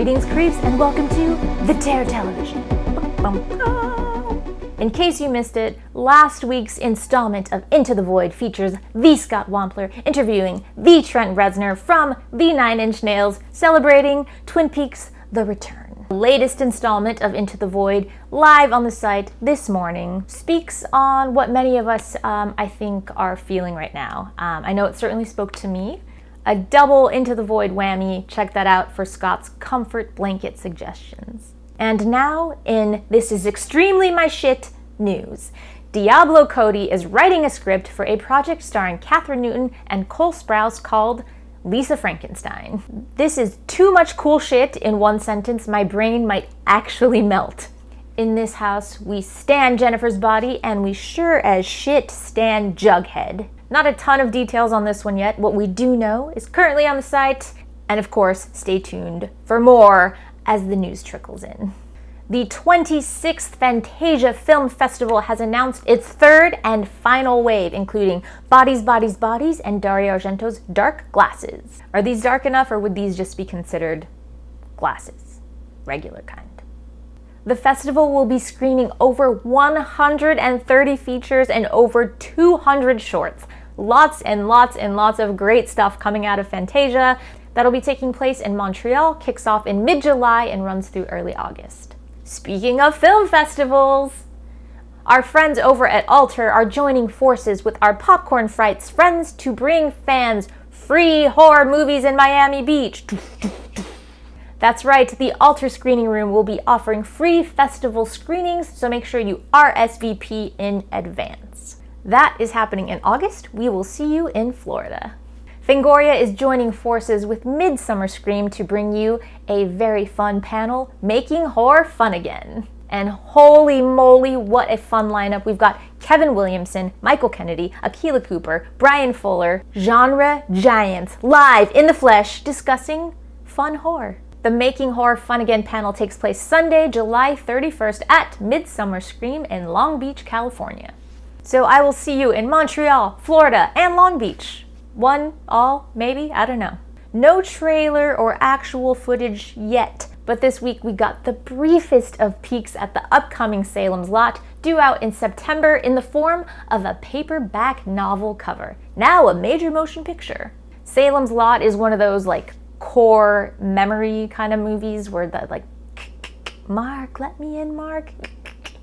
Greetings, creeps, and welcome to the Terror Television. In case you missed it, last week's installment of Into the Void features the Scott Wampler interviewing the Trent Reznor from the 9 Inch Nails, celebrating Twin Peaks: The Return. The latest installment of Into the Void, live on the site this morning, speaks on what many of us, I think, are feeling right now. I know it certainly spoke to me. A double Into the Void whammy. Check that out for Scott's comfort blanket suggestions. And now, in This Is Extremely My Shit news, Diablo Cody is writing a script for a project starring Katherine Newton and Cole Sprouse called Lisa Frankenstein. This is too much cool shit in one sentence. My brain might actually melt. In this house, we stan Jennifer's body, and we sure as shit stan Jughead. Not a ton of details on this one yet. What we do know is currently on the site, and of course, stay tuned for more as the news trickles in. The 26th Fantasia Film Festival has announced its third and final wave, including Bodies, Bodies, Bodies and Dario Argento's Dark Glasses. Are these dark enough, or would these just be considered glasses? Regular kind. The festival will be screening over 130 features and over 200 shorts. Lots and lots and lots of great stuff coming out of Fantasia. That'll be taking place in Montreal, kicks off in mid-July and runs through early August. Speaking of film festivals, our friends over at Alter are joining forces with our Popcorn Frights friends to bring fans free horror movies in Miami Beach. That's right, the Alter Screening Room will be offering free festival screenings, so make sure you RSVP in advance. That is happening in August. We will see you in Florida. Fangoria is joining forces with MIDSUMMER SCREAM to bring you a very fun panel, Making Horror Fun Again. And holy moly, what a fun lineup. We've got Kevin Williamson, Michael Kennedy, Akilah Cooper, Brian Fuller, genre giants, live in the flesh, discussing fun horror. The Making Horror Fun Again panel takes place Sunday, July 31st at MIDSUMMER SCREAM in Long Beach, California. So I will see you in Montreal, Florida, and Long Beach. One, all, maybe, I don't know. No trailer or actual footage yet, but this week we got the briefest of peeks at the upcoming Salems Lot, due out in September in the form of a paperback novel cover, now a major motion picture. Salems Lot is one of those core memory kind of movies where the Mark, let me in, Mark.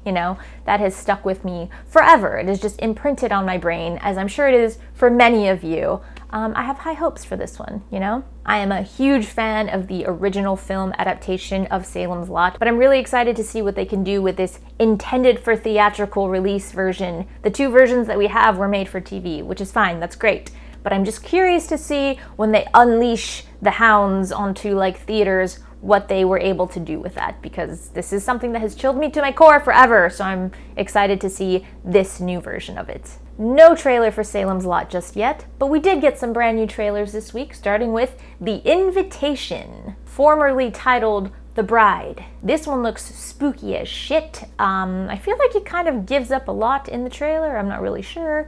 You know, that has stuck with me forever. It is just imprinted on my brain, as I'm sure it is for many of you. I have high hopes for this one, you know? I am a huge fan of the original film adaptation of Salem's Lot, but I'm really excited to see what they can do with this intended for theatrical release version. The two versions that we have were made for TV, which is fine, that's great. But I'm just curious to see when they unleash the hounds onto theaters, what they were able to do with that, because this is something that has chilled me to my core forever, so I'm excited to see this new version of it. No trailer for Salem's Lot just yet, but we did get some brand new trailers this week, starting with The Invitation, formerly titled The Bride. This one looks spooky as shit. I feel like it kind of gives up a lot in the trailer, I'm not really sure.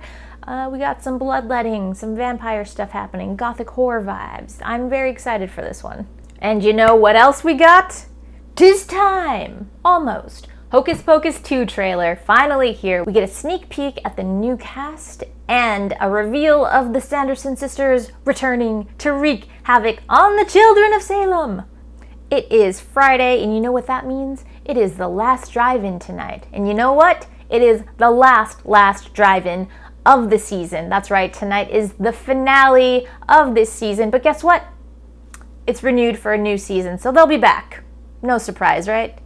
We got some bloodletting, some vampire stuff happening, gothic horror vibes. I'm very excited for this one. And you know what else we got? 'Tis time! Almost. Hocus Pocus 2 trailer, finally here. We get a sneak peek at the new cast and a reveal of the Sanderson sisters returning to wreak havoc on the children of Salem. It is Friday, and you know what that means? It is the last drive-in tonight. And you know what? It is the last drive-in of the season. That's right, tonight is the finale of this season, but guess what? It's renewed for a new season, so they'll be back. No surprise, right?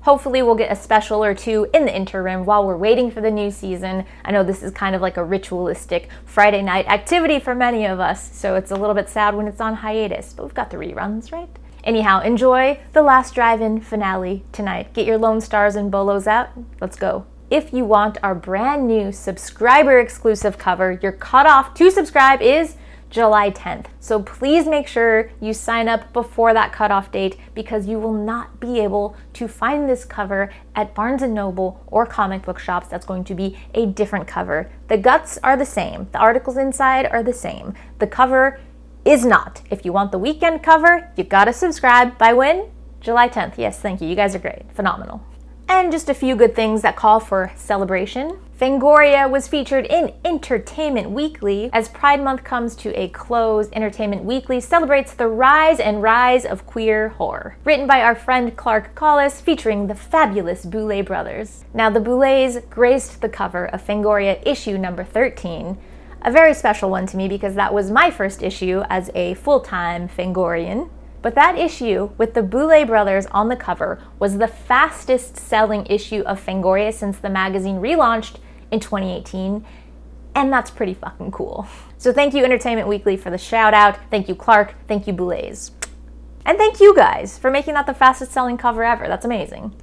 Hopefully we'll get a special or two in the interim while we're waiting for the new season. I know this is kind of like a ritualistic Friday night activity for many of us, so it's a little bit sad when it's on hiatus, but we've got the reruns, right? Anyhow, enjoy the Last Drive-In finale tonight. Get your Lone Stars and Bolos out. Let's go. If you want our brand new subscriber exclusive cover, your cutoff to subscribe is July 10th. So please make sure you sign up before that cutoff date, because you will not be able to find this cover at Barnes & Noble or comic book shops. That's going to be a different cover. The guts are the same. The articles inside are the same. The cover is not. If you want the weekend cover, you gotta subscribe by when? July 10th, yes, thank you. You guys are great. Phenomenal. And just a few good things that call for celebration. Fangoria was featured in Entertainment Weekly. As Pride Month comes to a close, Entertainment Weekly celebrates the rise of queer horror. Written by our friend Clark Collis, featuring the fabulous Boulet brothers. Now, the Boulets graced the cover of Fangoria issue number 13, a very special one to me because that was my first issue as a full-time Fangorian. But that issue, with the Boulet brothers on the cover, was the fastest selling issue of Fangoria since the magazine relaunched in 2018, and that's pretty fucking cool. So thank you Entertainment Weekly for the shout out, thank you Clark, thank you Boulets. And thank you guys for making that the fastest selling cover ever, that's amazing.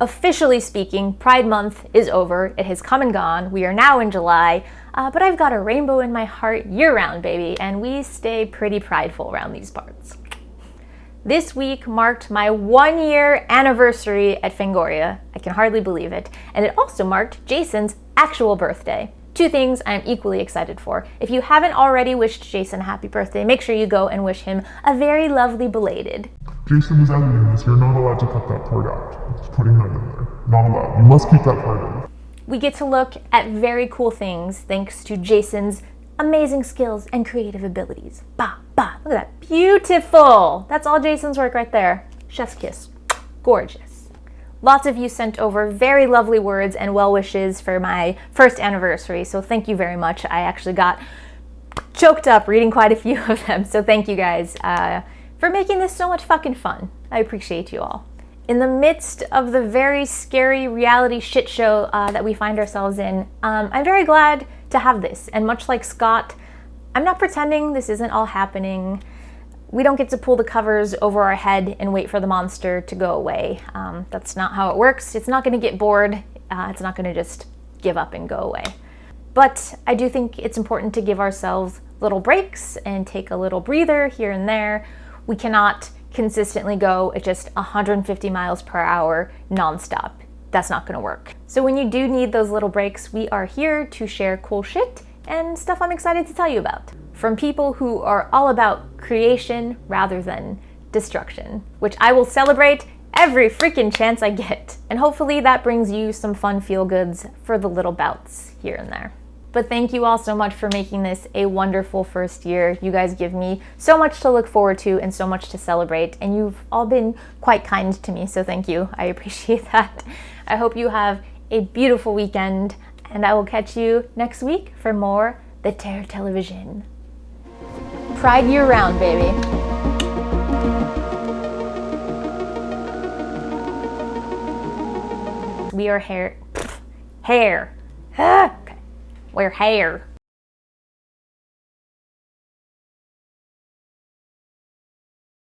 Officially speaking, Pride Month is over, it has come and gone, we are now in July, but I've got a rainbow in my heart year-round, baby, and we stay pretty prideful around these parts. This week marked my 1-year anniversary at Fangoria. I can hardly believe it. And it also marked Jason's actual birthday. Two things I'm equally excited for. If you haven't already wished Jason a happy birthday, make sure you go and wish him a very lovely belated. Jason was editing this. You're not allowed to cut that part out. Just putting that in there. Not allowed. You must keep that part in. We get to look at very cool things thanks to Jason's amazing skills and creative abilities. Bah, bah, look at that, beautiful. That's all Jason's work right there. Chef's kiss, gorgeous. Lots of you sent over very lovely words and well wishes for my first anniversary, so thank you very much. I actually got choked up reading quite a few of them, so thank you guys for making this so much fucking fun. I appreciate you all. In the midst of the very scary reality shit show that we find ourselves in, I'm very glad to have this. And much like Scott, I'm not pretending this isn't all happening. We don't get to pull the covers over our head and wait for the monster to go away. That's not how it works. It's not going to get bored. It's not going to just give up and go away. But I do think it's important to give ourselves little breaks and take a little breather here and there. We cannot consistently go at just 150 miles per hour nonstop. That's not gonna work. So when you do need those little breaks, we are here to share cool shit and stuff I'm excited to tell you about. From people who are all about creation rather than destruction, which I will celebrate every freaking chance I get. And hopefully that brings you some fun feel-goods for the little bouts here and there. But thank you all so much for making this a wonderful first year. You guys give me so much to look forward to and so much to celebrate, and you've all been quite kind to me, so thank you. I appreciate that. I hope you have a beautiful weekend, and I will catch you next week for more The Terror Television. Pride year-round, baby. We are hair. Okay. We're hair.